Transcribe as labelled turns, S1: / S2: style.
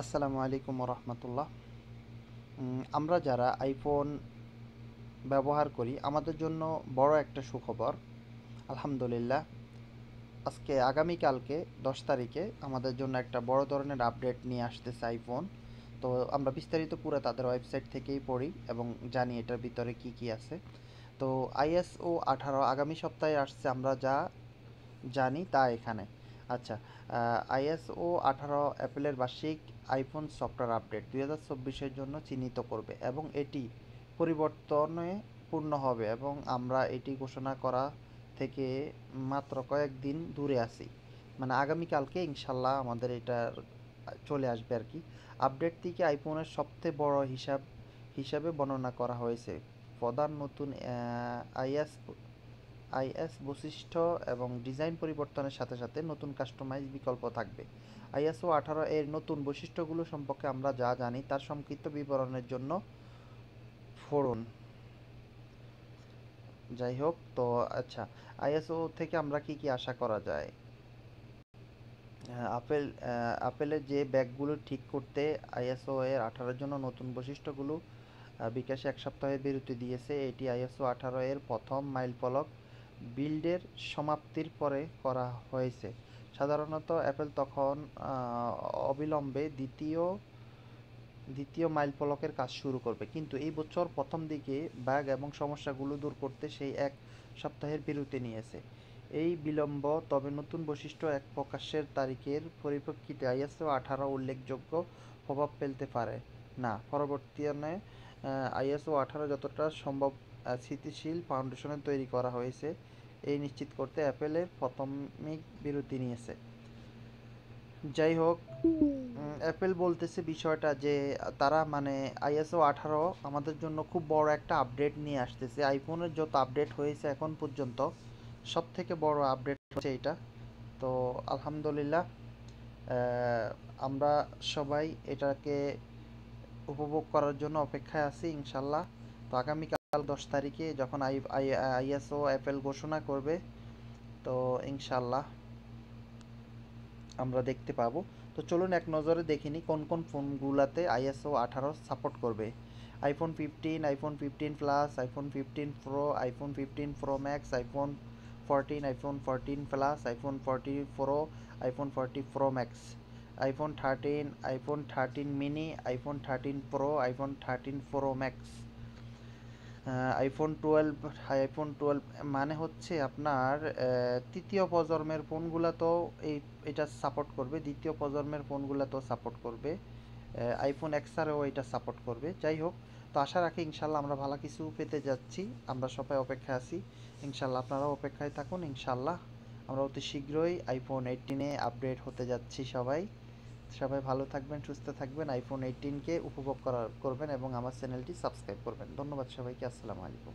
S1: আসসালামু আলাইকুম রহমতুল্লাহ। আমরা যারা আইফোন ব্যবহার করি আমাদের জন্য বড় একটা সুখবর। আলহামদুলিল্লাহ, আজকে আগামীকালকে 10 তারিখে আমাদের জন্য একটা বড় ধরনের আপডেট নিয়ে আসতেছে আইফোন। তো আমরা বিস্তারিত পুরো তাদের ওয়েবসাইট থেকেই পড়ি এবং জানি এটার ভিতরে কি কি আছে। তো আইএসও 18 আগামী সপ্তাহে আসছে, আমরা যা জানি তা এখানে। আচ্ছা, আইএসও 18 অ্যাপেলের বার্ষিক আইফোন সফটওয়্যার আপডেট 2024-এর জন্য চিহ্নিত করবে এবং এটি পরিবর্তনে পূর্ণ হবে এবং আমরা এটি ঘোষণা করা থেকে মাত্র কয়েকদিন দূরে আছি। মানে আগামীকালকে ইনশাল্লাহ আমাদের এটা চলে আসবে আর কি। আপডেটটিকে আইফোনের সবচেয়ে বড় হিসাবে বর্ণনা করা হয়েছে। প্রধান নতুন আইএস আইএস বৈশিষ্ট্য এবং ডিজাইন পরিবর্তনের সাথে সাথে নতুন কাস্টমাইজ বিকল্প থাকবে। আইএসও 18 এর নতুন বৈশিষ্ট্যগুলো সম্পর্কে আমরা যা জানি তার সংক্ষিপ্ত বিবরণের জন্য পড়ুন। যাই হোক, তো আচ্ছা, আইএসও থেকে আমরা কি কি আশা করা যায়? আপেলের যে ব্যাগগুলো ঠিক করতে আইএসও এর 18 জন্য নতুন বৈশিষ্ট্যগুলো বিকাশে 1 সপ্তাহের বিরতি দিয়েছে। এটি আইএসও 18 এর প্রথম মাইলফলক বিল্ডের সমাপ্তির পরে করা হয়েছে। সাধারণত অ্যাপল তখন অবিলম্বে দ্বিতীয় মাইলফলকের কাজ শুরু করবে, কিন্তু এই বছর প্রথম দিকে বাগ এবং সমস্যাগুলো দূর করতে সেই 1 সপ্তাহের বিরতি নিয়েছে। এই বিলম্ব তবে নতুন বৈশিষ্ট্য এক প্রকাশের তারিখের পরিপ্রেক্ষিতে আইএসও 18 উল্লেখযোগ্য প্রভাব ফেলতে পারে না। পরবর্তীতে আইএসও 18 যতটা সম্ভব স্থিতিশীল ফাউন্ডেশনে তৈরি করা হয়েছে এই নিশ্চিত করতে অ্যাপেলের প্রাথমিক বিরতি নিয়েছে। যাই হোক, অ্যাপেল বলতেছে বিষয়টা যে তারা মানে আইএসও 18 আমাদের জন্য খুব বড় একটা আপডেট নিয়ে আসতেছে। আইফোনের যত আপডেট হয়েছে এখন পর্যন্ত সব থেকে বড় আপডেট হচ্ছে এটা। তো আলহামদুলিল্লাহ, আমরা সবাই এটাকে উপভোগ করার জন্য অপেক্ষায় আছি ইনশাল্লাহ। তো আগামীকাল 10 তারিখে যখন আইএসও অ্যাপেল ঘোষণা করবে, তো ইনশাল্লাহ আমরা দেখতে পাবো। তো চলুন এক নজরে দেখে নিই কোন কোন ফোনগুলোতে আইএসও 18 সাপোর্ট করবে। IPhone 15, iPhone 15 plus, iPhone 15 pro, iPhone 15 pro max, iPhone 14, iPhone 14 plus, iPhone 40 pro, iPhone 40 pro max, iPhone 13, iPhone 13 mini, iPhone 13 pro, iPhone 13 pro max, iPhone 12 মানে হচ্ছে আপনার তৃতীয় প্রজন্মের ফোনগুলো তো এটা সাপোর্ট করবে, দ্বিতীয় প্রজন্মের ফোনগুলো তো সাপোর্ট করবে, আইফোন এক্সআরও এটা সাপোর্ট করবে। যাই হোক, তো আশা রাখি ইনশাল্লাহ আমরা ভালো কিছু পেতে যাচ্ছি। আমরা সবাই অপেক্ষায় আছি, ইনশাল্লাহ আপনারাও অপেক্ষায় থাকুন। ইনশাল্লাহ আমরা অতি শীঘ্রই আইফোন 18-এ আপডেট হতে যাচ্ছি। সবাই সবাই ভালো থাকবেন, সুস্থ থাকবেন, আইফোন 18কে উপভোগ করবেন এবং আমার চ্যানেলটি সাবস্ক্রাইব করবেন। ধন্যবাদ সবাইকে। আসসালামু আলাইকুম।